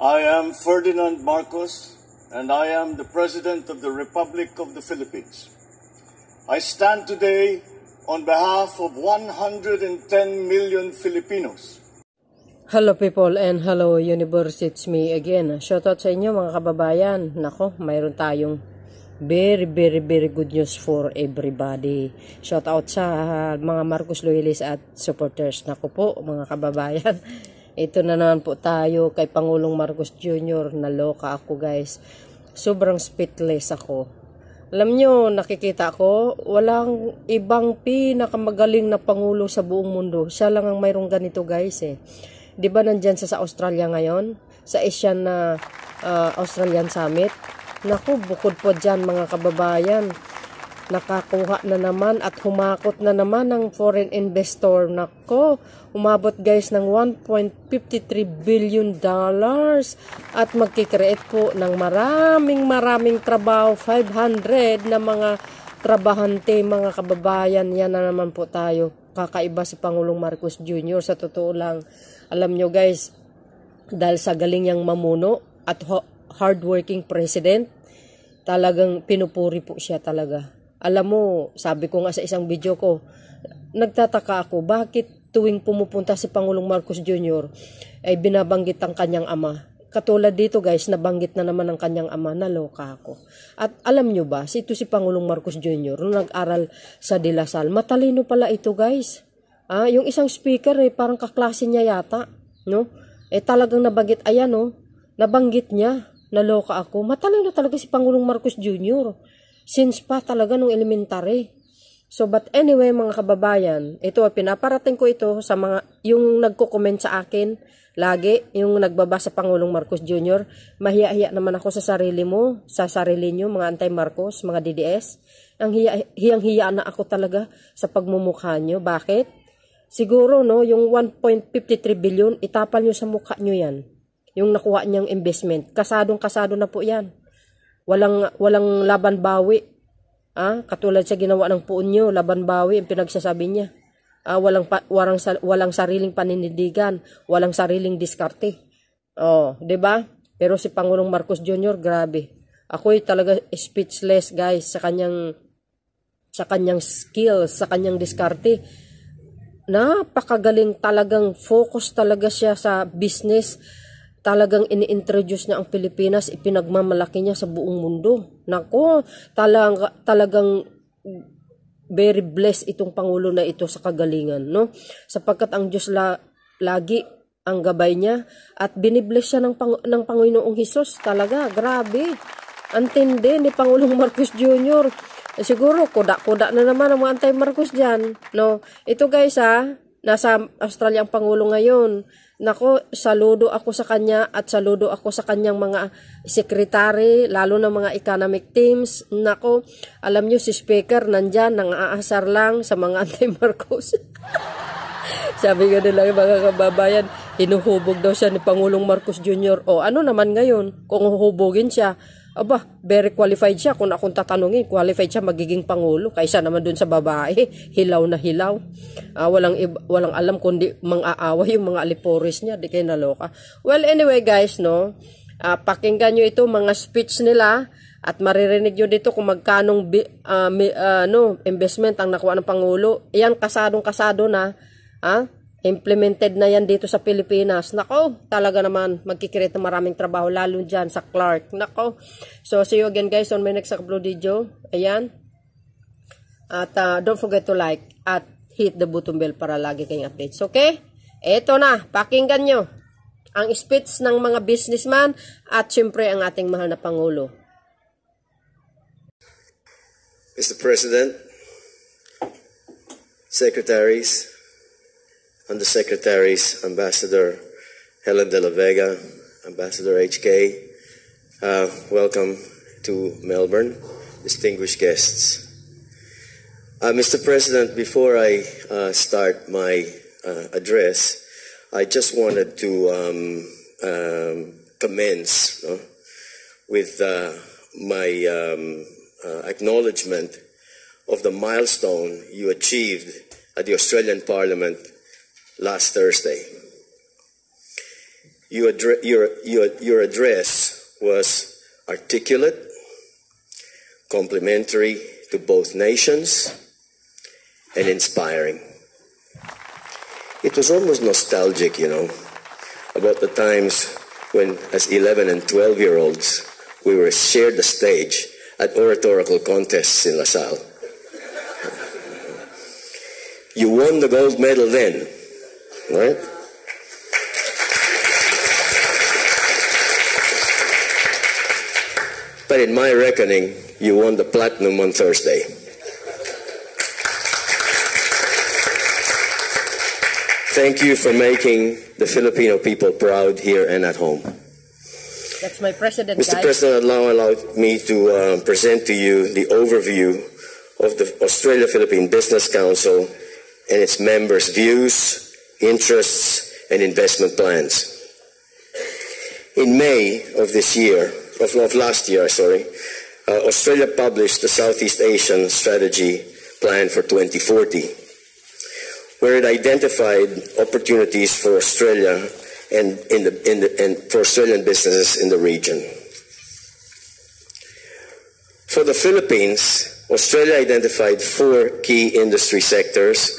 I am Ferdinand Marcos, and I am the President of the Republic of the Philippines. I stand today on behalf of 110 million Filipinos. Hello people and hello universe, it's me again. Shoutout sa inyo mga kababayan. Nako, mayroon tayong very good news for everybody. Shoutout sa mga Marcos loyalists at supporters. Nako po mga kababayan. Ito na naman po tayo kay Pangulong Marcos Jr. Naloka ako guys. Sobrang speechless ako. Alam nyo, nakikita ko, walang ibang pinakamagaling na Pangulo sa buong mundo. Siya lang ang mayroong ganito guys eh. Diba nandyan sa Australia ngayon? Sa Asean na Australian Summit? Naku, bukod po dyan mga kababayan, nakakuha na naman at humakot na naman ng foreign investor. Nako, umabot guys ng $1.53 billion at magkikreate po ng maraming trabaho, 500 na mga trabahante mga kababayan. Yan na naman po tayo. Kakaiba si Pangulong Marcos Jr. Sa totoo lang, alam nyo guys, dahil sa galing niyang mamuno at hardworking president, talagang pinupuri po siya talaga. Alam mo, sabi ko nga sa isang video ko, nagtataka ako, bakit tuwing pumupunta si Pangulong Marcos Jr. ay binabanggit ang kanyang ama. Katulad dito guys, nabanggit na naman ang kanyang ama, naloka ako. At alam nyo ba, si Pangulong Marcos Jr. nung nag-aral sa De La Salle, matalino pala ito guys. Yung isang speaker parang kaklase niya yata, no? Talagang nabanggit, ayan no, nabanggit niya. Naloka ako. Matalino talaga si Pangulong Marcos Jr. Since pa talaga nung elementary. So, but anyway, mga kababayan, ito, pinaparating ko ito sa mga, yung nagko-comment sa akin, lagi, yung nagbabasa Pangulong Marcos Jr. Mahiya-hiya naman ako sa sarili mo, sa sarili nyo, mga anti-Marcos, mga DDS. Ang hiyang-hiya na ako talaga sa pagmumukha nyo. Bakit? Siguro, no, yung 1.53 billion, itapal nyo sa mukha nyo yan. Yung nakuha niyang investment. Kasadong-kasado na po yan. Walang laban bawi. Katulad sa ginawa ng puon nyo, laban bawi, ang pinagsasabi niya. Walang sariling paninindigan, walang sariling diskarte. Diba? Pero si Pangulong Marcos Jr., grabe. Ako'y talaga speechless guys sa kanyang skills, sa kanyang diskarte. Napakagaling, talagang focus talaga siya sa business. Talagang ini-introduce niya ang Pilipinas, ipinagmamalaki niya sa buong mundo. Nako, talagang very blessed itong Pangulo na ito sa kagalingan, no? Sapagkat ang Diyos lagi ang gabay niya at binibless siya ng Panginoong Hesus. Talaga, grabe. Antindi ni Pangulong Marcos Jr. Siguro, kuda na naman ang mga anti-Marcos dyan, no? Ito guys nasa Australia ang Pangulo ngayon. Nako, saludo ako sa kanya at saludo ako sa kanyang mga sekretary, lalo na mga economic teams. Nako, alam nyo si Speaker nandyan, nang-aasar lang sa mga anti-Marcos. Sabi nga nila mga kababayan, hinuhubog daw siya ni Pangulong Marcos Jr. O ano naman ngayon, kung huhubogin siya, aba, very qualified siya. Kung akong tatanungin, qualified siya magiging Pangulo. Kaysa naman dun sa babae, hilaw na hilaw. Walang alam kundi mang-aaway yung mga aliporis niya. Di kayo naloka. Well, anyway guys, no, pakinggan nyo ito, mga speech nila. At maririnig nyo dito kung magkanong investment ang nakuha ng Pangulo. Yan, kasadong-kasado na. Implemented na yan dito sa Pilipinas. Nako, talaga naman magkikreate ng maraming trabaho, lalo dyan sa Clark. Nako. So, see you again guys on my next upload video. Ayan. At don't forget to like at hit the button bell para lagi kayong updates. Okay? Eto na, pakinggan nyo ang speech ng mga businessman at syempre ang ating mahal na Pangulo. Mr. President, Secretaries, Undersecretaries, Ambassador Helen de la Vega, Ambassador HK, welcome to Melbourne, distinguished guests. Mr. President, before I start my address, I just wanted to commence with my acknowledgement of the milestone you achieved at the Australian Parliament last Thursday. Your address was articulate, complimentary to both nations, and inspiring. It was almost nostalgic, about the times when, as 11 and 12-year-olds, we were shared the stage at oratorical contests in LaSalle. You won the gold medal then, right? But in my reckoning, you won the platinum on Thursday. Thank you for making the Filipino people proud here and at home. That's my president, Mr. guys. President, allow me to present to you the overview of the Australia-Philippine Business Council and its members' views, interests, and investment plans. In May of last year, Australia published the Southeast Asian Strategy Plan for 2040, where it identified opportunities for Australia and for Australian businesses in the region. For the Philippines, Australia identified 4 key industry sectors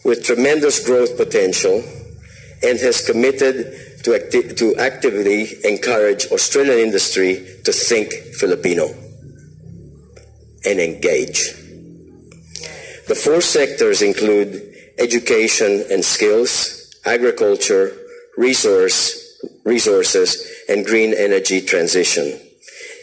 with tremendous growth potential and has committed to actively encourage Australian industry to think Filipino and engage. The 4 sectors include education and skills, agriculture, resources, and green energy transition.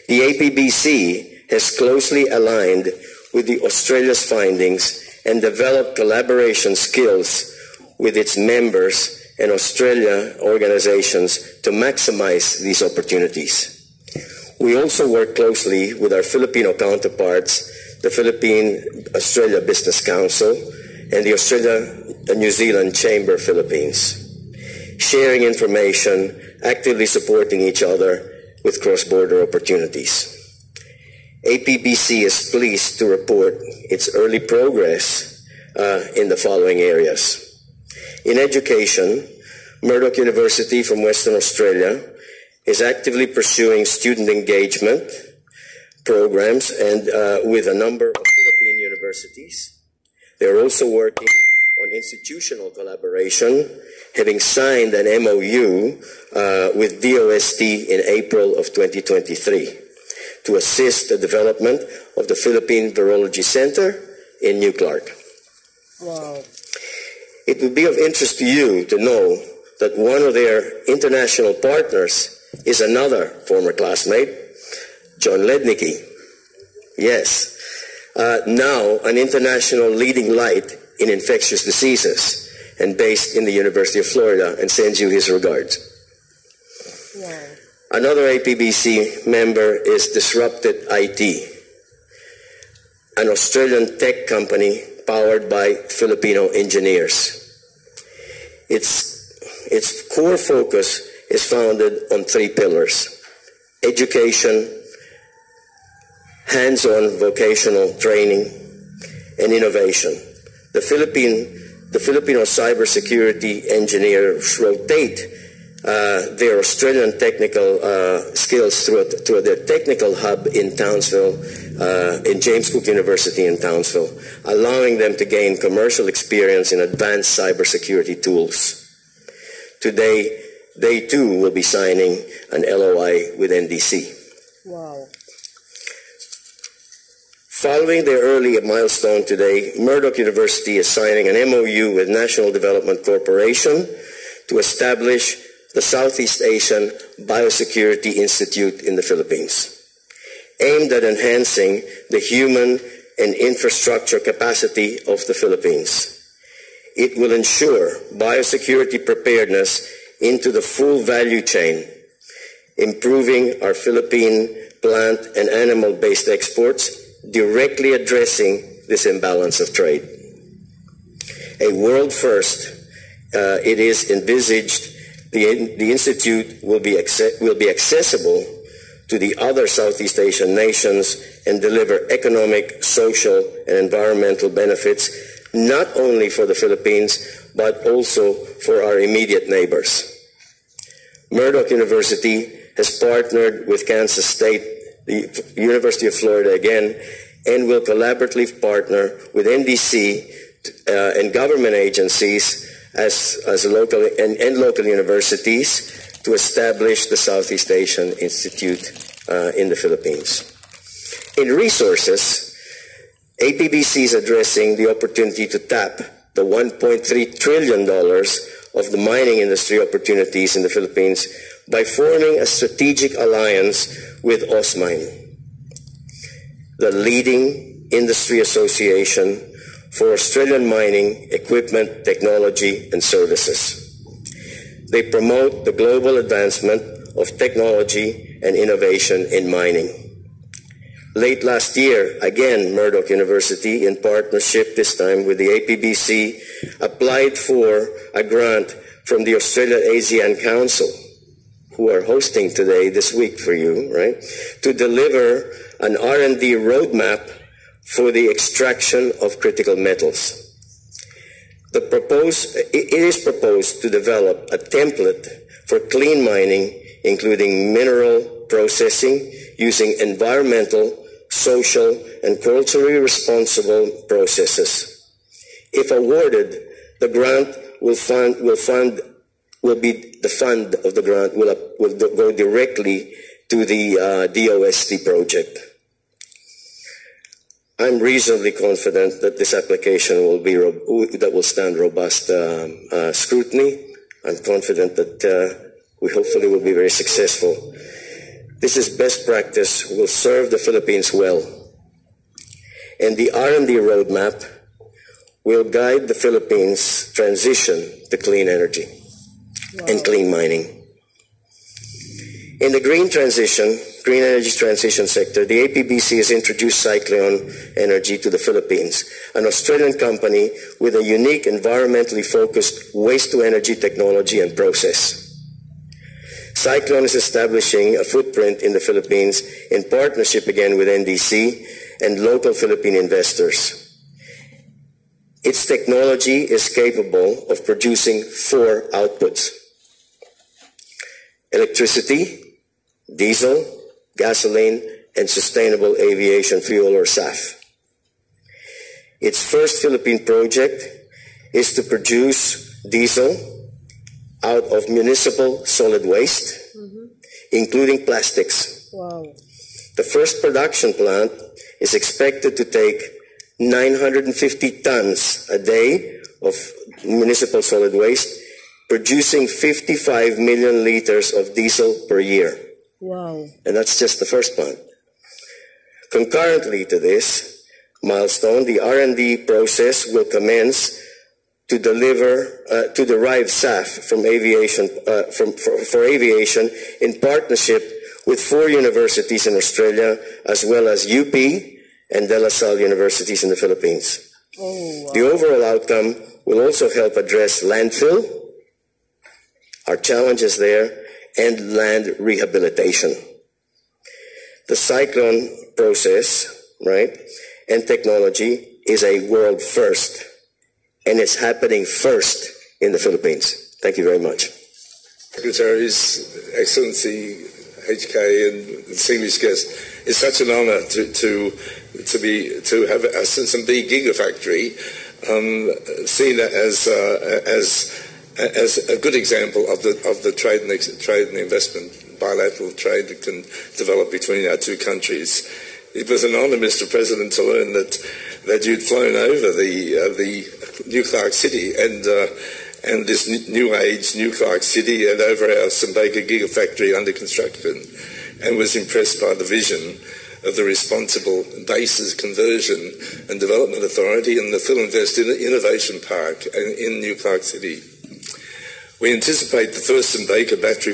The APBC has closely aligned with the Australia's findings and developed collaboration skills with its members and Australia organizations to maximize these opportunities. We also work closely with our Filipino counterparts, the Philippine-Australia Business Council and the Australia-New Zealand Chamber Philippines, sharing information, actively supporting each other with cross-border opportunities. APBC is pleased to report its early progress in the following areas. In education, Murdoch University from Western Australia is actively pursuing student engagement programs and with a number of Philippine universities. They're also working on institutional collaboration, having signed an MOU with DOST in April of 2023 to assist the development of the Philippine Virology Center in New Clark. Wow. It would be of interest to you to know that one of their international partners is another former classmate, John Lednicki. Yes, now an international leading light in infectious diseases and based in the University of Florida, and sends you his regards. Wow. Another APBC member is Disrupted IT, an Australian tech company powered by Filipino engineers. Its core focus is founded on 3 pillars: education, hands-on vocational training, and innovation. The Filipino cybersecurity engineers rotate their Australian technical skills through their technical hub in Townsville, in James Cook University in Townsville, allowing them to gain commercial experience in advanced cybersecurity tools. Today, they too will be signing an LOI with NDC. Wow. Following their early milestone today, Murdoch University is signing an MOU with National Development Corporation to establish the Southeast Asian Biosecurity Institute in the Philippines, aimed at enhancing the human and infrastructure capacity of the Philippines. It will ensure biosecurity preparedness into the full value chain, improving our Philippine plant and animal-based exports, directly addressing this imbalance of trade. A world first, it is envisaged the Institute will be accessible to the other Southeast Asian nations and deliver economic, social, and environmental benefits, not only for the Philippines, but also for our immediate neighbors. Murdoch University has partnered with Kansas State, the University of Florida again, and will collaboratively partner with NDC and government agencies as local and local universities to establish the Southeast Asian Institute in the Philippines. In resources, APBC is addressing the opportunity to tap the $1.3 trillion of the mining industry opportunities in the Philippines by forming a strategic alliance with Osmine, the leading industry association for Australian mining, equipment, technology, and services. They promote the global advancement of technology and innovation in mining. Late last year, again, Murdoch University, in partnership this time with the APBC, applied for a grant from the Australia-Asean Council, who are hosting today, this week for you, right, to deliver an R&D roadmap for the extraction of critical metals. It is proposed to develop a template for clean mining, including mineral processing, using environmental, social, and culturally responsible processes. If awarded, the grant the fund of the grant will go directly to the DOST project. I'm reasonably confident that this application will stand robust scrutiny. I'm confident that we hopefully will be very successful. This is best practice, will serve the Philippines well. And the R&D roadmap will guide the Philippines' transition to clean energy and clean mining. In the green energy transition sector, the APBC has introduced Cyclone Energy to the Philippines, an Australian company with a unique environmentally focused waste-to-energy technology and process. Cyclone is establishing a footprint in the Philippines in partnership again with NDC and local Philippine investors. Its technology is capable of producing 4 outputs: electricity, diesel, gasoline, and sustainable aviation fuel, or SAF. Its first Philippine project is to produce diesel out of municipal solid waste, including plastics. Wow. The first production plant is expected to take 950 tons a day of municipal solid waste, producing 55 million liters of diesel per year. Wow. And that's just the first plant. Concurrently to this milestone, the R&D process will commence to derive SAF from aviation, for aviation in partnership with 4 universities in Australia, as well as UP and De La Salle universities in the Philippines. Oh, wow. The overall outcome will also help address landfill, our challenges there, and land rehabilitation. The Cyclone process, right, and technology is a world first, and it's happening first in the Philippines. Thank you very much. Secretaries, Excellency, HK, and distinguished guests, it's such an honour to have some big gigafactory seen as a good example of the trade and investment, bilateral trade that can develop between our 2 countries. It was an honour, Mr. President, to learn that you'd flown over the New Clark City and this new age New Clark City and over our Simbaka gigafactory under construction, and was impressed by the vision of the Responsible Bases Conversion and Development Authority and the Philinvest Innovation Park in New Clark City. We anticipate the first Simbaka battery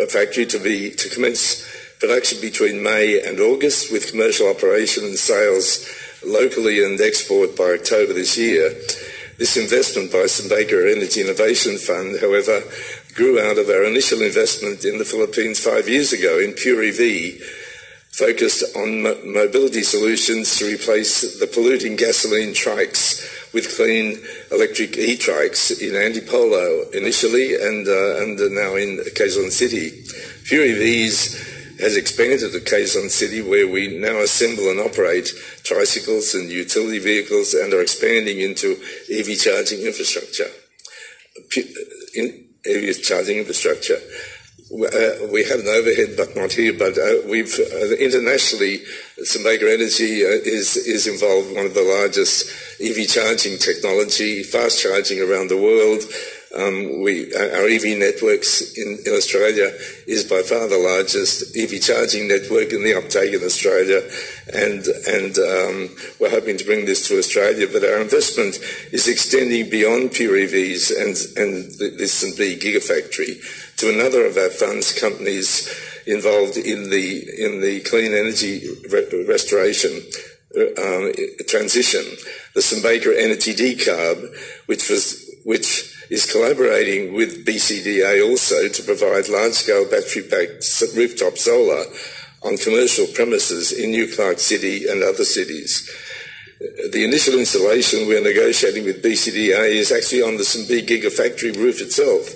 factory to commence production between May and August, with commercial operation and sales locally and export by October this year. This investment by Simbaka Energy Innovation Fund, however, grew out of our initial investment in the Philippines 5 years ago in Pure EV, focused on mobility solutions to replace the polluting gasoline trikes with clean electric e-trikes in Antipolo initially and now in Quezon City. Pure EVs has expanded to Quezon City, where we now assemble and operate tricycles and utility vehicles and are expanding into EV charging infrastructure. We have an overhead, but not here. But we've internationally, Sideline Energy is involved in one of the largest EV charging technology, fast charging around the world. Our EV networks in Australia is by far the largest EV charging network in the uptake in Australia, and we're hoping to bring this to Australia. But our investment is extending beyond pure EVs and this St. B Gigafactory to another of our funds companies involved in the clean energy restoration transition, the St. Energy Decarb, which is collaborating with BCDA also to provide large-scale battery-backed rooftop solar on commercial premises in New Clark City and other cities. The initial installation we're negotiating with BCDA is actually on the St. Gigafactory roof itself,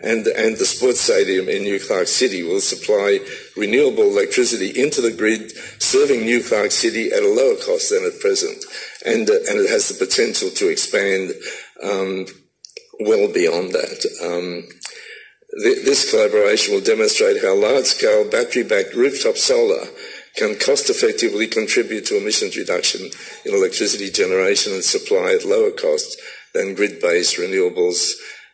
and the sports stadium in New Clark City will supply renewable electricity into the grid, serving New Clark City at a lower cost than at present, and it has the potential to expand well beyond that. This collaboration will demonstrate how large-scale battery-backed rooftop solar can cost-effectively contribute to emissions reduction in electricity generation and supply at lower cost than grid-based renewables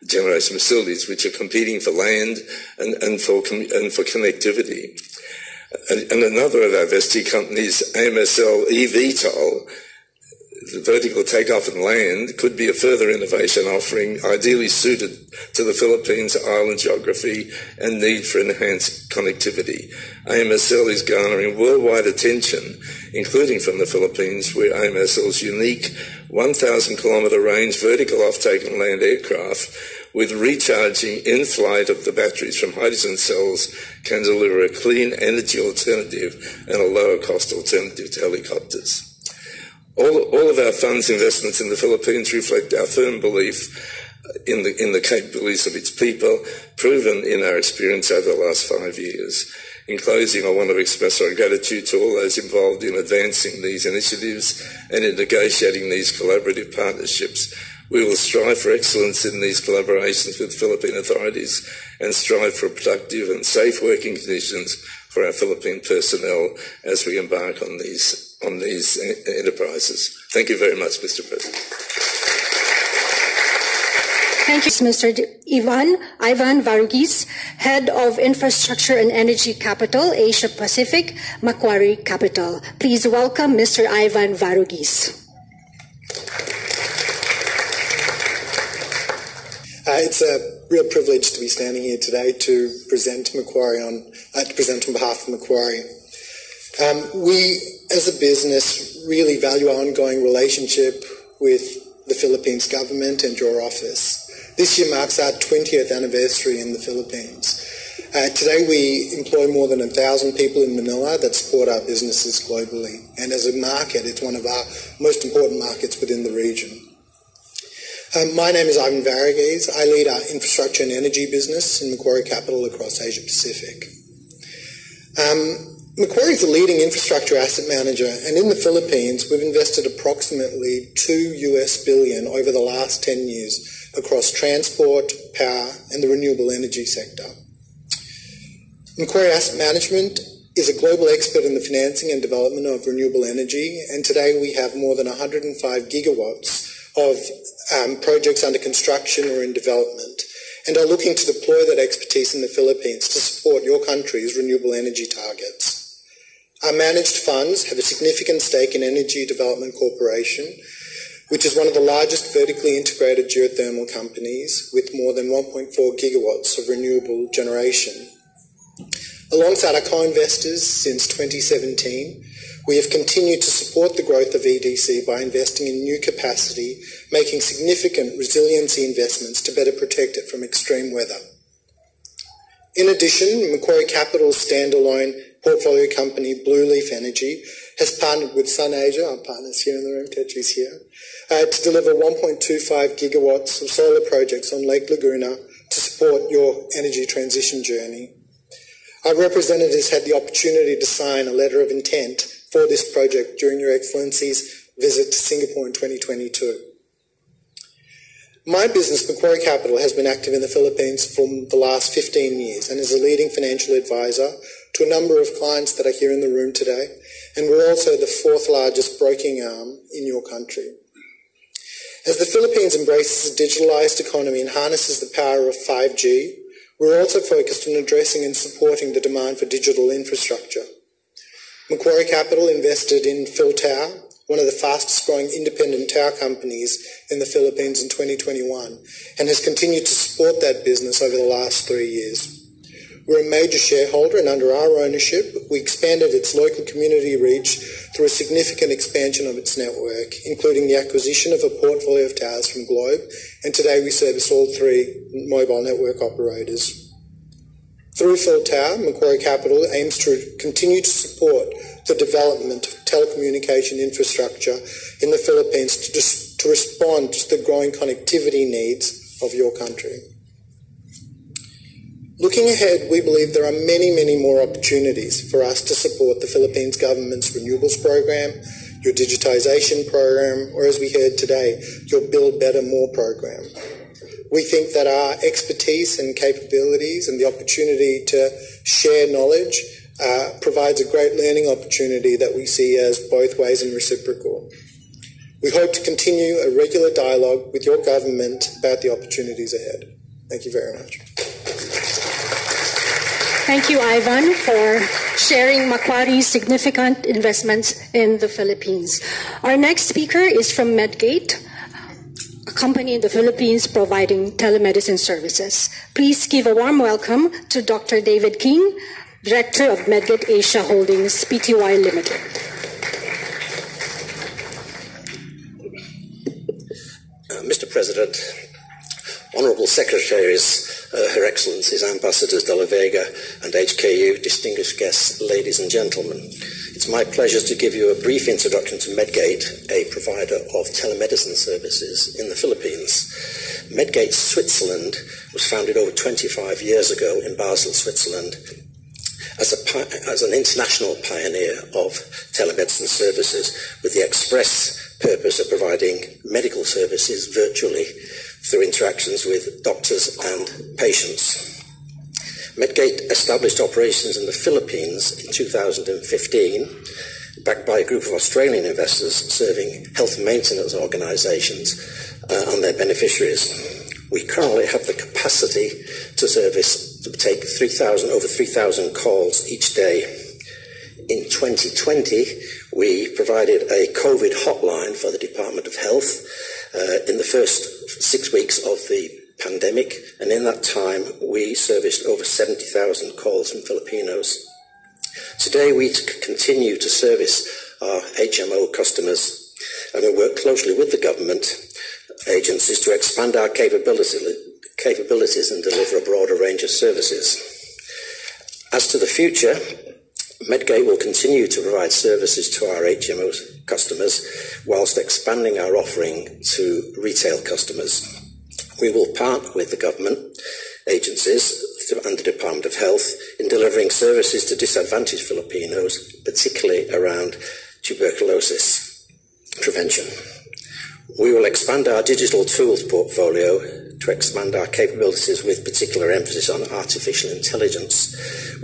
generation facilities, which are competing for land and for connectivity. And another of our vested companies, AMSL eVTOL, the vertical takeoff and land, could be a further innovation offering ideally suited to the Philippines' island geography and need for enhanced connectivity. AMSL is garnering worldwide attention, including from the Philippines, where AMSL's unique 1,000-kilometre range vertical offtake and land aircraft with recharging in flight of the batteries from hydrogen cells can deliver a clean energy alternative and a lower cost alternative to helicopters. All of our funds investments in the Philippines reflect our firm belief in the capabilities of its people, proven in our experience over the last 5 years. In closing, I want to express our gratitude to all those involved in advancing these initiatives and in negotiating these collaborative partnerships. We will strive for excellence in these collaborations with Philippine authorities and strive for productive and safe working conditions for our Philippine personnel as we embark on these enterprises. Thank you very much, Mr. President. Thank you, Mr. Ivan Varugis, Head of Infrastructure and Energy Capital, Asia Pacific, Macquarie Capital. Please welcome Mr. Ivan Varugis. It's a real privilege to be standing here today to present Macquarie on behalf of Macquarie. We, as a business, really value our ongoing relationship with the Philippines government and your office. This year marks our 20th anniversary in the Philippines. Today we employ more than 1,000 people in Manila that support our businesses globally. And as a market, it's one of our most important markets within the region. My name is Ivan Varugis. I lead our infrastructure and energy business in Macquarie Capital across Asia Pacific. Macquarie is a leading infrastructure asset manager, and in the Philippines, we've invested approximately $2 billion over the last 10 years across transport, power, and the renewable energy sector. Macquarie Asset Management is a global expert in the financing and development of renewable energy, and today we have more than 105 gigawatts of projects under construction or in development, and are looking to deploy that expertise in the Philippines to support your country's renewable energy targets. Our managed funds have a significant stake in Energy Development Corporation, which is one of the largest vertically integrated geothermal companies with more than 1.4 gigawatts of renewable generation. Alongside our co-investors since 2017, we have continued to support the growth of EDC by investing in new capacity, making significant resiliency investments to better protect it from extreme weather. In addition, Macquarie Capital's standalone portfolio company, Blue Leaf Energy, has partnered with SunAsia, our partners here in the room, Tetri's here, to deliver 1.25 gigawatts of solar projects on Lake Laguna to support your energy transition journey. Our representatives had the opportunity to sign a letter of intent for this project during Your Excellency's visit to Singapore in 2022. My business, Macquarie Capital, has been active in the Philippines for the last 15 years and is a leading financial advisor to a number of clients that are here in the room today, and we're also the fourth largest broking arm in your country. As the Philippines embraces a digitalised economy and harnesses the power of 5G, we're also focused on addressing and supporting the demand for digital infrastructure. Macquarie Capital invested in PhilTower, one of the fastest growing independent tower companies in the Philippines in 2021, and has continued to support that business over the last 3 years. We're a major shareholder, and under our ownership, we expanded its local community reach through a significant expansion of its network, including the acquisition of a portfolio of towers from Globe, and today we service all 3 mobile network operators. Through PhilTower, Macquarie Capital aims to continue to support the development of telecommunication infrastructure in the Philippines to respond to the growing connectivity needs of your country. Looking ahead, we believe there are many, many more opportunities for us to support the Philippines government's renewables program, your digitisation program, or as we heard today, your Build Better More program. We think that our expertise and capabilities and the opportunity to share knowledge provides a great learning opportunity that we see as both ways and reciprocal. We hope to continue a regular dialogue with your government about the opportunities ahead. Thank you very much. Thank you, Ivan, for sharing Macquarie's significant investments in the Philippines. Our next speaker is from Medgate, a company in the Philippines providing telemedicine services. Please give a warm welcome to Dr. David King, Director of Medgate Asia Holdings Pty Limited. Mr. President, Honourable Secretaries, Her Excellencies Ambassadors de la Vega and HKU, distinguished guests, ladies and gentlemen. It's my pleasure to give you a brief introduction to Medgate, a provider of telemedicine services in the Philippines. Medgate Switzerland was founded over 25 years ago in Basel, Switzerland, as an international pioneer of telemedicine services with the express purpose of providing medical services virtually through interactions with doctors and patients. Medgate established operations in the Philippines in 2015, backed by a group of Australian investors serving health maintenance organisations and their beneficiaries. We currently have the capacity to take over 3,000 calls each day. In 2020, we provided a COVID hotline for the Department of Health in the first 6 weeks of the pandemic, and in that time we serviced over 70,000 calls from Filipinos. Today we continue to service our HMO customers, and we work closely with the government agencies to expand our capabilities and deliver a broader range of services. As to the future, Medgate will continue to provide services to our HMO customers whilst expanding our offering to retail customers. We will partner with the government agencies and the Department of Health in delivering services to disadvantaged Filipinos, particularly around tuberculosis prevention. We will expand our digital tools portfolio to expand our capabilities with particular emphasis on artificial intelligence,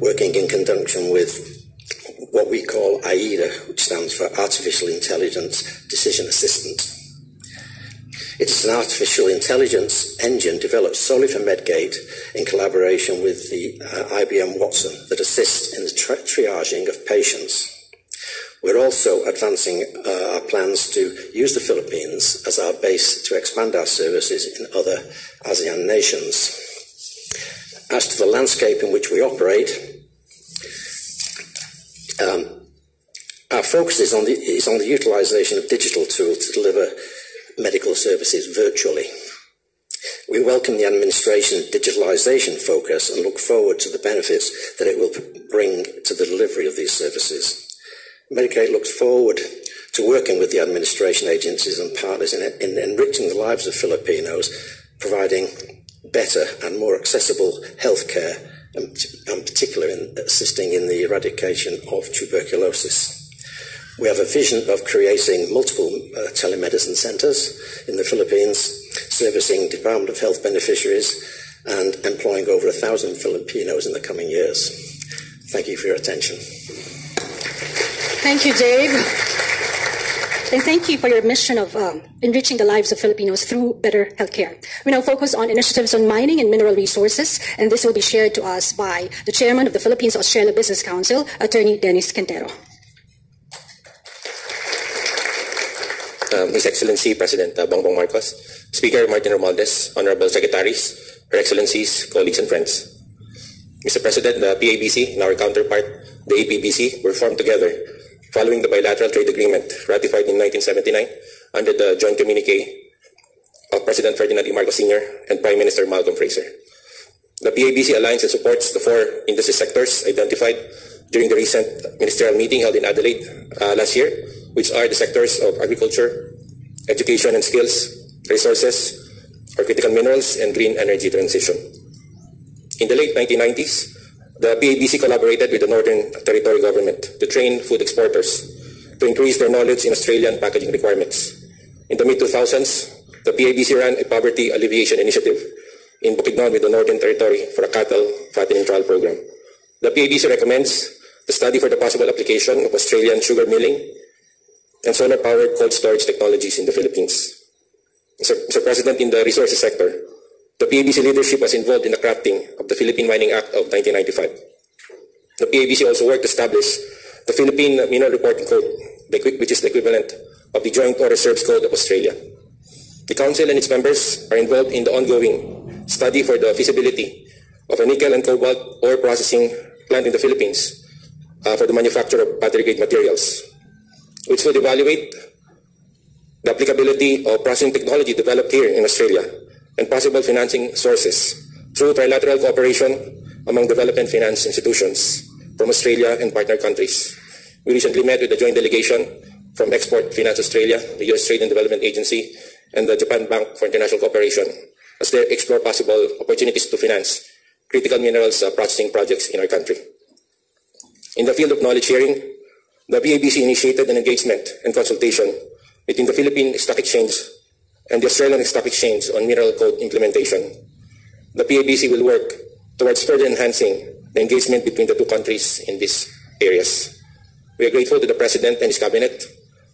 working in conjunction with what we call AIDA, which stands for Artificial Intelligence Decision Assistant. It is an artificial intelligence engine developed solely for Medgate in collaboration with the IBM Watson that assists in the triaging of patients. We're also advancing our plans to use the Philippines as our base to expand our services in other Asean nations. As to the landscape in which we operate, our focus is on the utilisation of digital tools to deliver medical services virtually. We welcome the administration's digitalisation focus and look forward to the benefits that it will bring to the delivery of these services. Medicaid looks forward to working with the administration agencies and partners in enriching the lives of Filipinos, providing better and more accessible health care, and particularly in assisting in the eradication of tuberculosis. We have a vision of creating multiple telemedicine centres in the Philippines, servicing Department of Health beneficiaries and employing over 1,000 Filipinos in the coming years. Thank you for your attention. Thank you, Dave. And thank you for your mission of enriching the lives of Filipinos through better healthcare. We now focus on initiatives on mining and mineral resources, and this will be shared to us by the chairman of the Philippines-Australia Business Council, Attorney Dennis Quintero. His Excellency President Bongbong Marcos, Speaker Martin Romualdez, Honorable Secretaries, Her Excellencies, colleagues and friends. Mr. President, the PABC and our counterpart, the APBC, were formed together following the bilateral trade agreement ratified in 1979 under the joint communique of President Ferdinand E. Marcos Sr. and Prime Minister Malcolm Fraser. The PABC aligns and supports the 4 industry sectors identified during the recent ministerial meeting held in Adelaide last year, which are the sectors of agriculture, education and skills, resources, or critical minerals, and green energy transition. In the late 1990s, the PABC collaborated with the Northern Territory government to train food exporters to increase their knowledge in Australian packaging requirements. In the mid-2000s, the PABC ran a poverty alleviation initiative in Bukidnon with the Northern Territory for a cattle fattening trial program. The PABC recommends the study for the possible application of Australian sugar milling and solar-powered cold storage technologies in the Philippines. Mr. President, in the resources sector, the PABC leadership was involved in the crafting of the Philippine Mining Act of 1995. The PABC also worked to establish the Philippine Mineral Reporting Code, which is the equivalent of the Joint Ore Reserves Code of Australia. The Council and its members are involved in the ongoing study for the feasibility of a nickel and cobalt ore processing plant in the Philippines for the manufacture of battery-grade materials, which will evaluate the applicability of processing technology developed here in Australia and possible financing sources through trilateral cooperation among development finance institutions from Australia and partner countries. We recently met with the joint delegation from Export Finance Australia, the U.S. Trade and Development Agency, and the Japan Bank for International Cooperation as they explore possible opportunities to finance critical minerals processing projects in our country. In the field of knowledge sharing, the PABC initiated an engagement and consultation between the Philippine Stock Exchange and the Australian Stock Exchange on mineral code implementation. The PABC will work towards further enhancing the engagement between the 2 countries in these areas. We are grateful to the President and his Cabinet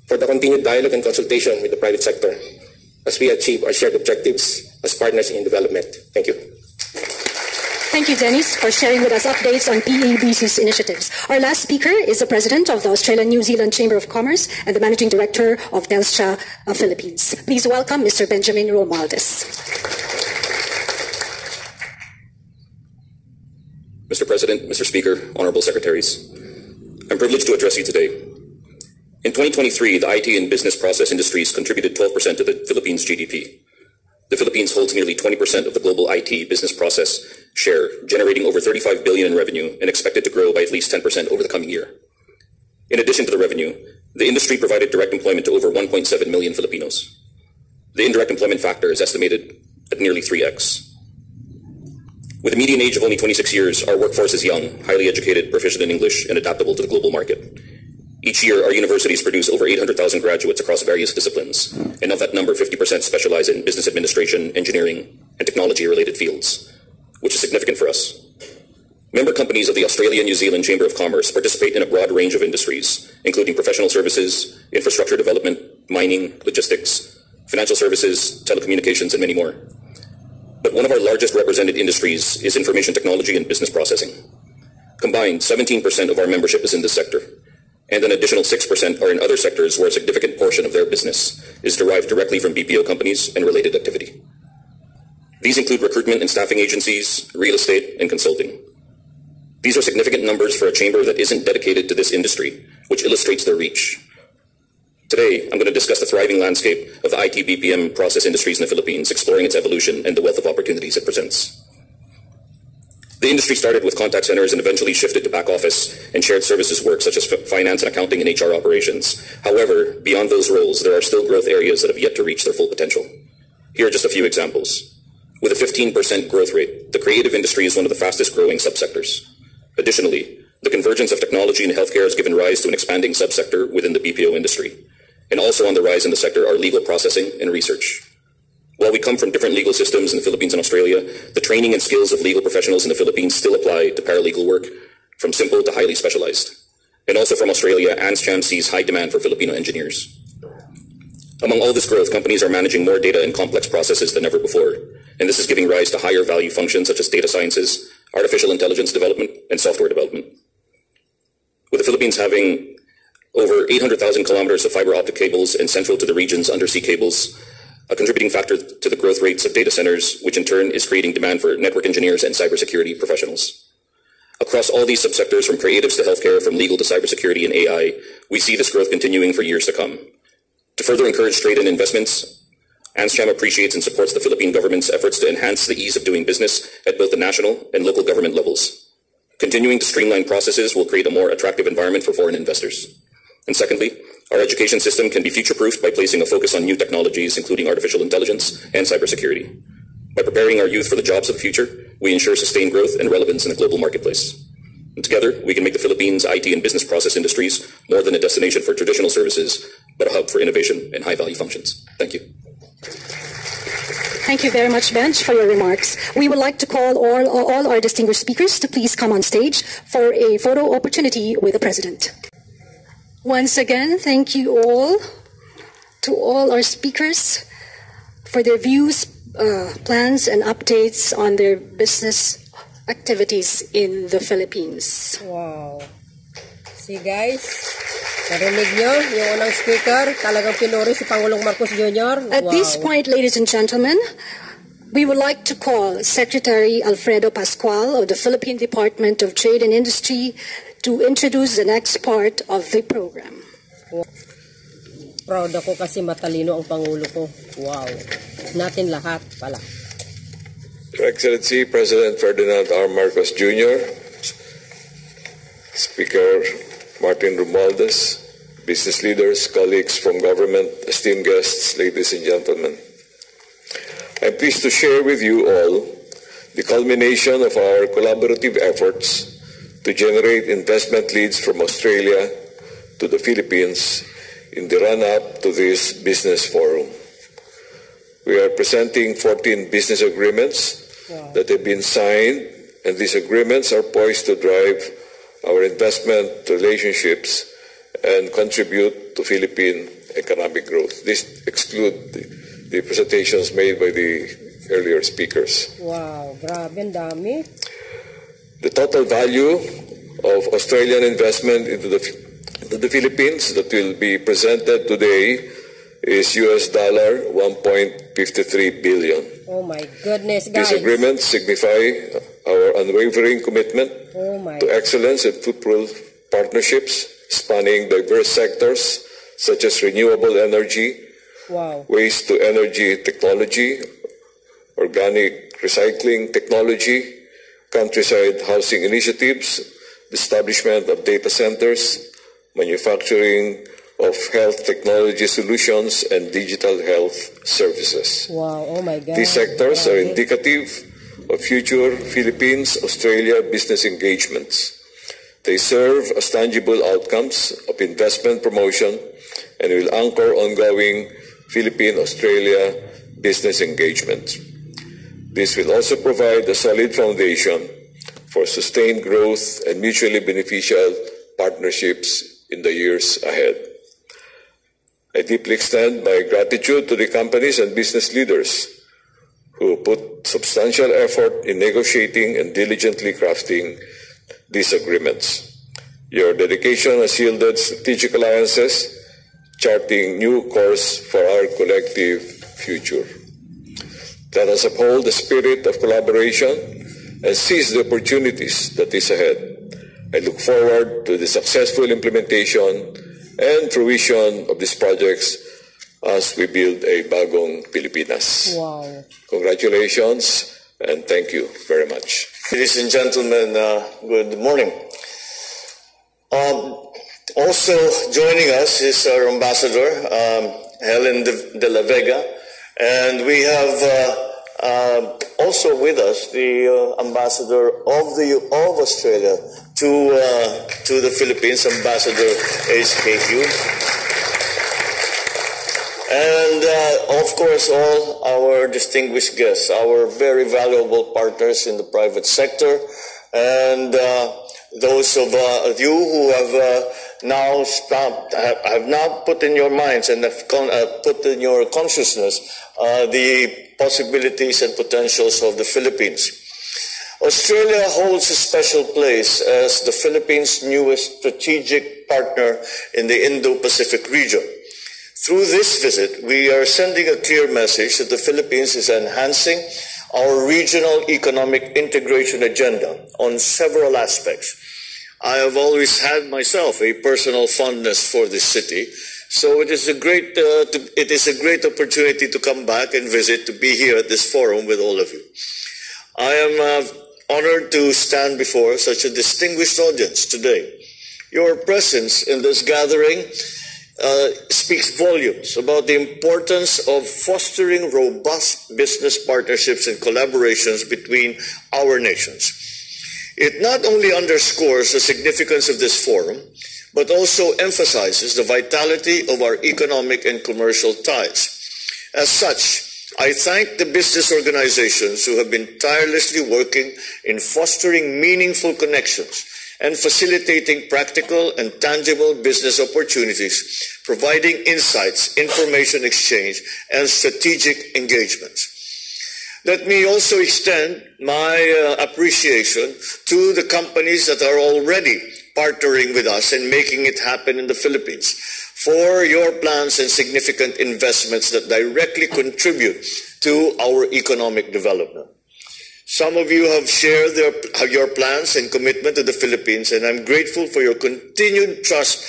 for the continued dialogue and consultation with the private sector as we achieve our shared objectives as partners in development. Thank you. Thank you, Dennis, for sharing with us updates on PABC's initiatives. Our last speaker is the President of the Australian-New Zealand Chamber of Commerce and the Managing Director of Telstra Philippines. Please welcome Mr. Benjamin Romualdez. Mr. President, Mr. Speaker, Honorable Secretaries, I'm privileged to address you today. In 2023, the IT and business process industries contributed 12% to the Philippines' GDP. The Philippines holds nearly 20% of the global IT business process share, generating over $35 billion in revenue and expected to grow by at least 10% over the coming year. In addition to the revenue, the industry provided direct employment to over 1.7 million Filipinos. The indirect employment factor is estimated at nearly 3x. With a median age of only 26 years, our workforce is young, highly educated, proficient in English, and adaptable to the global market. Each year, our universities produce over 800,000 graduates across various disciplines, and of that number, 50% specialize in business administration, engineering, and technology-related fields, which is significant for us. Member companies of the Australia-New Zealand Chamber of Commerce participate in a broad range of industries, including professional services, infrastructure development, mining, logistics, financial services, telecommunications, and many more. But one of our largest represented industries is information technology and business processing. Combined, 17% of our membership is in this sector, and an additional 6% are in other sectors where a significant portion of their business is derived directly from BPO companies and related activity. These include recruitment and staffing agencies, real estate, and consulting. These are significant numbers for a chamber that isn't dedicated to this industry, which illustrates their reach. Today, I'm going to discuss the thriving landscape of the IT BPM process industries in the Philippines, exploring its evolution and the wealth of opportunities it presents. The industry started with contact centers and eventually shifted to back office and shared services work such as finance and accounting and HR operations. However, beyond those roles, there are still growth areas that have yet to reach their full potential. Here are just a few examples. With a 15% growth rate, the creative industry is one of the fastest growing subsectors. Additionally, the convergence of technology and healthcare has given rise to an expanding subsector within the BPO industry. And also on the rise in the sector are legal processing and research. While we come from different legal systems in the Philippines and Australia, the training and skills of legal professionals in the Philippines still apply to paralegal work, from simple to highly specialized. And also from Australia, Asean sees high demand for Filipino engineers. Among all this growth, companies are managing more data and complex processes than ever before, and this is giving rise to higher value functions such as data sciences, artificial intelligence development, and software development. With the Philippines having over 800,000 kilometers of fiber optic cables and central to the region's undersea cables, a contributing factor to the growth rates of data centers, which in turn is creating demand for network engineers and cybersecurity professionals. Across all these subsectors, from creatives to healthcare, from legal to cybersecurity and AI, we see this growth continuing for years to come. To further encourage trade and investments, ANSCHAM appreciates and supports the Philippine government's efforts to enhance the ease of doing business at both the national and local government levels. Continuing to streamline processes will create a more attractive environment for foreign investors. And secondly, our education system can be future-proofed by placing a focus on new technologies, including artificial intelligence and cybersecurity. By preparing our youth for the jobs of the future, we ensure sustained growth and relevance in the global marketplace. And together, we can make the Philippines' IT and business process industries more than a destination for traditional services, but a hub for innovation and high-value functions. Thank you. Thank you very much, Bench, for your remarks. We would like to call all our distinguished speakers to please come on stage for a photo opportunity with the President. Once again, thank you all to all our speakers for their views, plans, and updates on their business activities in the Philippines. Wow. See guys, narinig nyo yung unang speaker, talagang pinuri si Pangulong Marcos Jr. At this point, ladies and gentlemen, we would like to call Secretary Alfredo Pascual of the Philippine Department of Trade and Industry to introduce the next part of the program. Proud ako kasi matalino ang Pangulo ko. Wow. Natin lahat pala. Your Excellency, President Ferdinand R. Marcos Jr., Speaker Martin Romualdez, business leaders, colleagues from government, esteemed guests, ladies and gentlemen. I'm pleased to share with you all the culmination of our collaborative efforts to generate investment leads from Australia to the Philippines in the run-up to this business forum. We are presenting 14 business agreements that have been signed, and these agreements are poised to drive our investment relationships and contribute to Philippine economic growth. This excludes the presentations made by the earlier speakers. Wow, grabe, ang dami. The total value of Australian investment into the Philippines that will be presented today is $1.53 billion. Oh my goodness, guys. These agreements signify our unwavering commitment to excellence and fruitful partnerships spanning diverse sectors such as renewable energy, waste to energy technology, organic recycling technology, countryside housing initiatives, the establishment of data centers, manufacturing of health technology solutions, and digital health services. Wow, oh my God. These sectors are indicative of future Philippines-Australia business engagements. They serve as tangible outcomes of investment promotion and will anchor ongoing Philippine-Australia business engagement. This will also provide a solid foundation for sustained growth and mutually beneficial partnerships in the years ahead. I deeply extend my gratitude to the companies and business leaders who put substantial effort in negotiating and diligently crafting these agreements. Your dedication has yielded strategic alliances, charting new course for our collective future. Let us uphold the spirit of collaboration and seize the opportunities that is ahead. I look forward to the successful implementation and fruition of these projects as we build a bagong Pilipinas. Wow. Congratulations and thank you very much. Ladies and gentlemen, good morning. Also joining us is our ambassador, Helen de la Vega, and we have also with us the ambassador of Australia to the Philippines, Ambassador HKU. And of course, all our distinguished guests, our very valuable partners in the private sector, and those of you who have now put in your minds and have put in your consciousness the possibilities and potentials of the Philippines. Australia holds a special place as the Philippines' newest strategic partner in the Indo-Pacific region. Through this visit, we are sending a clear message that the Philippines is enhancing our regional economic integration agenda on several aspects. I have always had myself a personal fondness for this city, so it is a great opportunity to come back and visit, to be here at this forum with all of you. I am honored to stand before such a distinguished audience today. Your presence in this gathering speaks volumes about the importance of fostering robust business partnerships and collaborations between our nations. It not only underscores the significance of this forum, but also emphasizes the vitality of our economic and commercial ties. As such, I thank the business organizations who have been tirelessly working in fostering meaningful connections and facilitating practical and tangible business opportunities, providing insights, information exchange, and strategic engagements. Let me also extend my appreciation to the companies that are already partnering with us and making it happen in the Philippines for your plans and significant investments that directly contribute to our economic development. Some of you have shared your plans and commitment to the Philippines, and I'm grateful for your continued trust,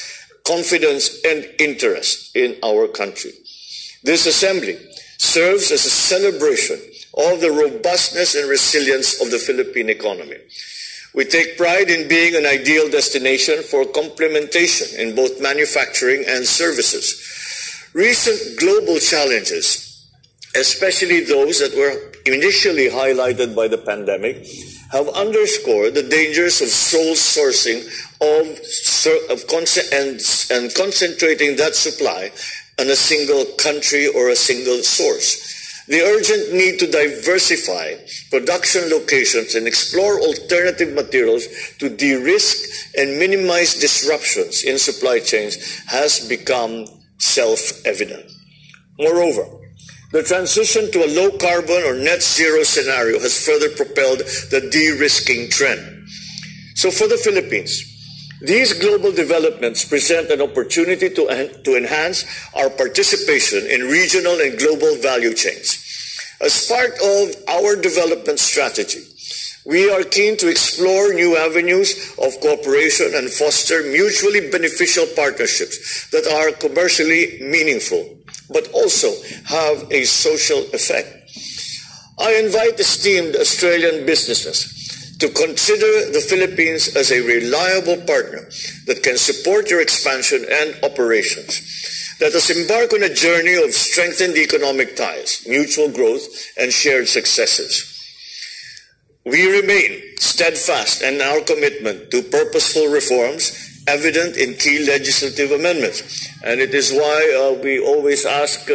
confidence, and interest in our country. This assembly serves as a celebration of the robustness and resilience of the Philippine economy. We take pride in being an ideal destination for complementation in both manufacturing and services. Recent global challenges, especially those that were initially highlighted by the pandemic, have underscored the dangers of sole sourcing and concentrating that supply on a single country or a single source. The urgent need to diversify production locations and explore alternative materials to de-risk and minimize disruptions in supply chains has become self-evident. Moreover, the transition to a low-carbon or net-zero scenario has further propelled the de-risking trend. So for the Philippines, these global developments present an opportunity to enhance our participation in regional and global value chains. As part of our development strategy, we are keen to explore new avenues of cooperation and foster mutually beneficial partnerships that are commercially meaningful, but also have a social effect. I invite esteemed Australian businesses to consider the Philippines as a reliable partner that can support your expansion and operations. Let us embark on a journey of strengthened economic ties, mutual growth, and shared successes. We remain steadfast in our commitment to purposeful reforms evident in key legislative amendments. And it is why we always ask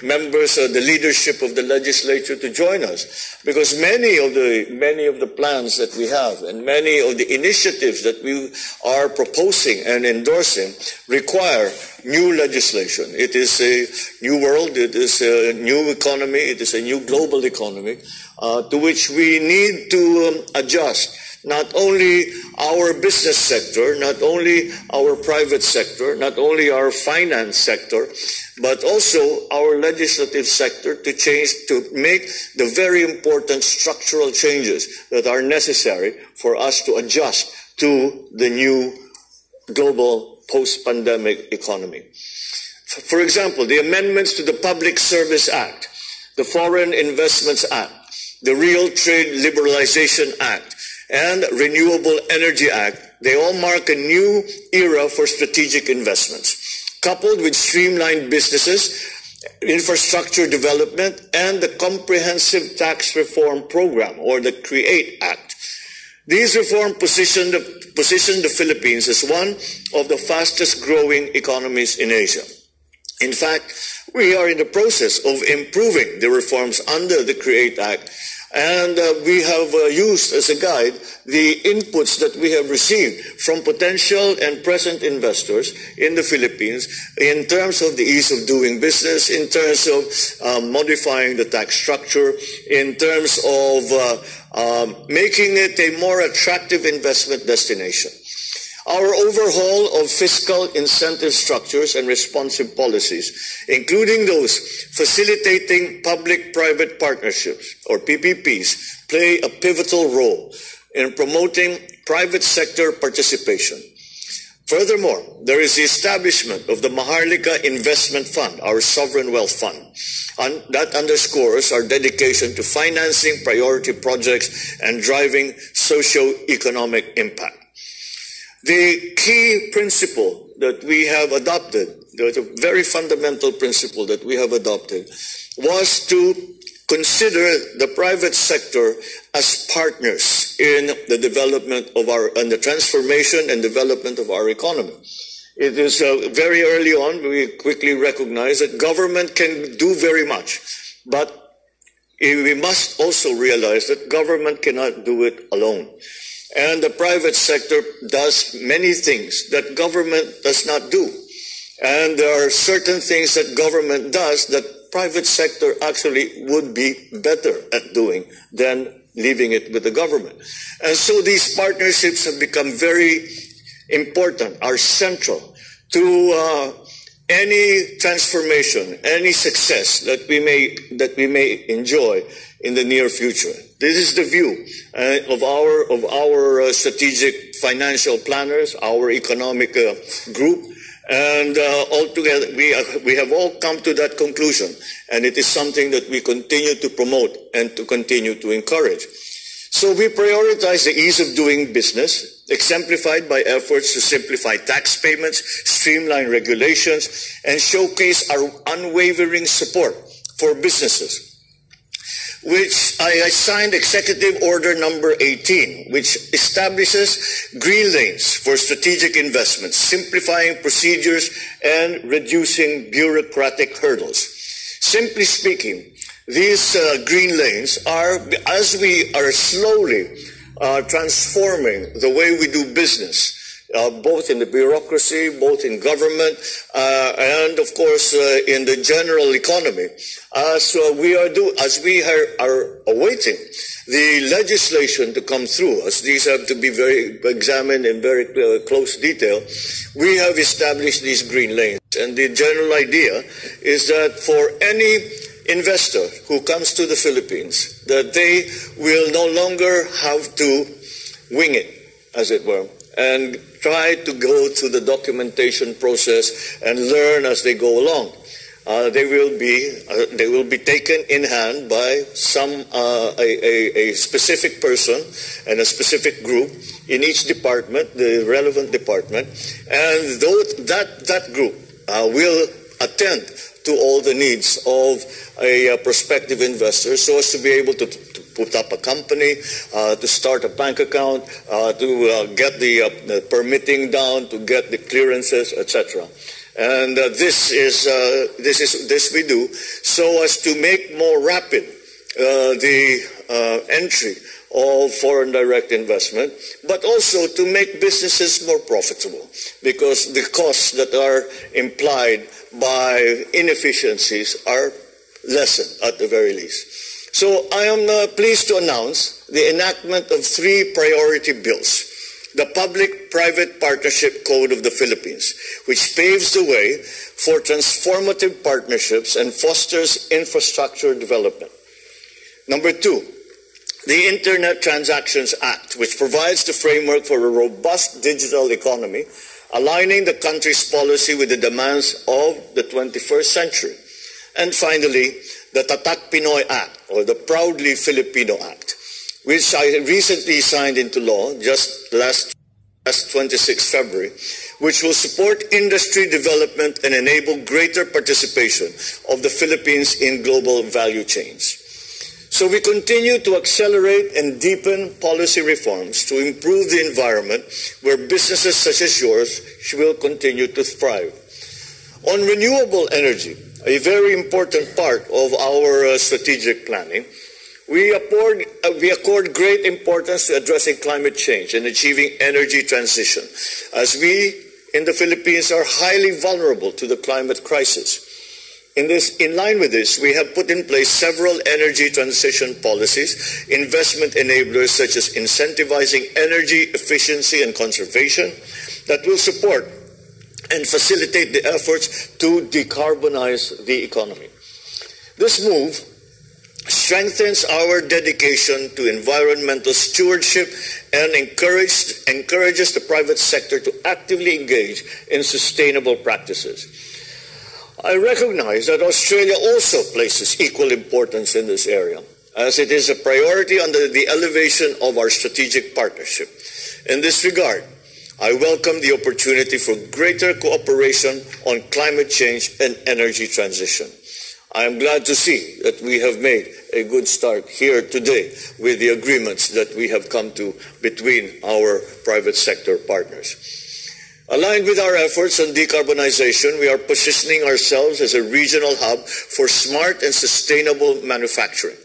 members of the leadership of the legislature to join us, because many of the plans that we have and many of the initiatives that we are proposing and endorsing require new legislation. It is a new world, it is a new economy, it is a new global economy to which we need to adjust. Not only our business sector, not only our private sector, not only our finance sector, but also our legislative sector to make the very important structural changes that are necessary for us to adjust to the new global post-pandemic economy. For example, the amendments to the Public Service Act, the Foreign Investments Act, the Real Trade Liberalization Act, and Renewable Energy Act, they all mark a new era for strategic investments, coupled with streamlined businesses, infrastructure development, and the Comprehensive Tax Reform Program, or the CREATE Act. These reforms position the Philippines as one of the fastest growing economies in Asia. In fact, we are in the process of improving the reforms under the CREATE Act, and we have used as a guide the inputs that we have received from potential and present investors in the Philippines in terms of the ease of doing business, in terms of modifying the tax structure, in terms of making it a more attractive investment destination. Our overhaul of fiscal incentive structures and responsive policies, including those facilitating public-private partnerships, or PPPs, play a pivotal role in promoting private sector participation. Furthermore, there is the establishment of the Maharlika Investment Fund, our sovereign wealth fund, and that underscores our dedication to financing priority projects and driving socio-economic impact. The key principle that we have adopted, the very fundamental principle that we have adopted, was to consider the private sector as partners in the development of and the transformation and development of our economy. It is very early on, we quickly recognize that government can do very much, but we must also realize that government cannot do it alone. And the private sector does many things that government does not do. And there are certain things that government does that private sector actually would be better at doing than leaving it with the government. And so these partnerships have become very important, are central to any transformation, any success that we may enjoy in the near future. This is the view of our strategic financial planners, our economic group, and altogether we have all come to that conclusion, and it is something that we continue to promote and to continue to encourage. So we prioritize the ease of doing business, exemplified by efforts to simplify tax payments, streamline regulations, and showcase our unwavering support for businesses, which I signed Executive Order number 18, which establishes green lanes for strategic investments, simplifying procedures and reducing bureaucratic hurdles. Simply speaking, these green lanes are, as we are slowly transforming the way we do business, both in the bureaucracy, both in government, and of course in the general economy. So we are awaiting the legislation to come through, as these have to be very examined in very close detail. We have established these green lanes, and the general idea is that for any investor who comes to the Philippines, that they will no longer have to wing it, as it were, and try to go through the documentation process and learn as they go along. They will be taken in hand by a specific person and a specific group in each department, the relevant department, and that group will attend to all the needs of a prospective investor, so as to be able to put up a company, to start a bank account, to get the permitting down, to get the clearances, etc. And this we do so as to make more rapid the entry of foreign direct investment, but also to make businesses more profitable, because the costs that are implied by inefficiencies are lessened at the very least. So I am pleased to announce the enactment of 3 priority bills. The Public-Private Partnership Code of the Philippines, which paves the way for transformative partnerships and fosters infrastructure development. Number 2, the Internet Transactions Act, which provides the framework for a robust digital economy aligning the country's policy with the demands of the 21st century. And finally, the Tatak Pinoy Act, or the Proudly Filipino Act, which I recently signed into law just last 26 February, which will support industry development and enable greater participation of the Philippines in global value chains. So we continue to accelerate and deepen policy reforms to improve the environment where businesses such as yours will continue to thrive. On renewable energy, a very important part of our strategic planning, we accord great importance to addressing climate change and achieving energy transition, as we in the Philippines are highly vulnerable to the climate crisis. In line with this, we have put in place several energy transition policies, investment enablers such as incentivizing energy efficiency and conservation that will support and facilitate the efforts to decarbonize the economy. This move strengthens our dedication to environmental stewardship and encourages the private sector to actively engage in sustainable practices. I recognize that Australia also places equal importance in this area, as it is a priority under the elevation of our strategic partnership. In this regard, I welcome the opportunity for greater cooperation on climate change and energy transition. I am glad to see that we have made a good start here today with the agreements that we have come to between our private sector partners. Aligned with our efforts on decarbonization, we are positioning ourselves as a regional hub for smart and sustainable manufacturing.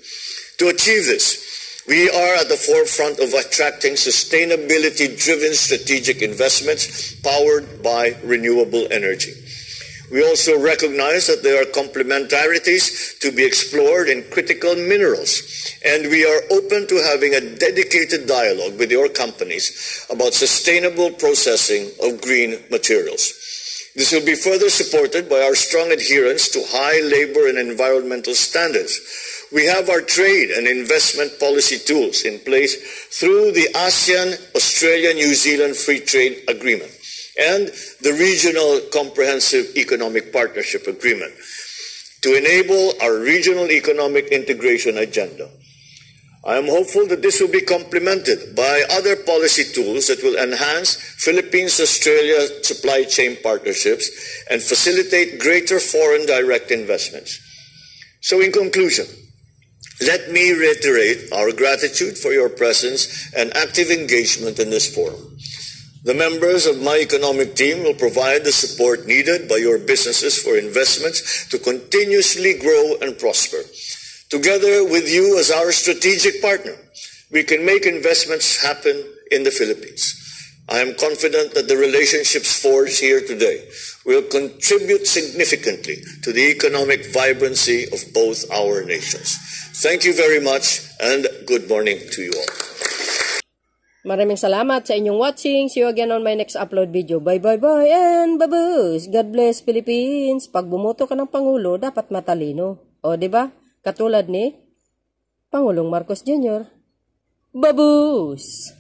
To achieve this, we are at the forefront of attracting sustainability-driven strategic investments powered by renewable energy. We also recognize that there are complementarities to be explored in critical minerals, and we are open to having a dedicated dialogue with your companies about sustainable processing of green materials. This will be further supported by our strong adherence to high labor and environmental standards. We have our trade and investment policy tools in place through the Asean, Australia, New Zealand Free Trade Agreement and the Regional Comprehensive Economic Partnership Agreement to enable our regional economic integration agenda. I am hopeful that this will be complemented by other policy tools that will enhance Philippines-Australia supply chain partnerships and facilitate greater foreign direct investments. So in conclusion, let me reiterate our gratitude for your presence and active engagement in this forum. The members of my economic team will provide the support needed by your businesses for investments to continuously grow and prosper. Together with you as our strategic partner, we can make investments happen in the Philippines. I am confident that the relationships forged here today will contribute significantly to the economic vibrancy of both our nations. Thank you very much and good morning to you all. Maraming salamat sa inyong watching. See you again on my next upload video. Bye and babus. God bless Philippines. Pag bumoto ka ng Pangulo, dapat matalino. O, diba? Katulad ni Pangulong Marcos Jr. Babus!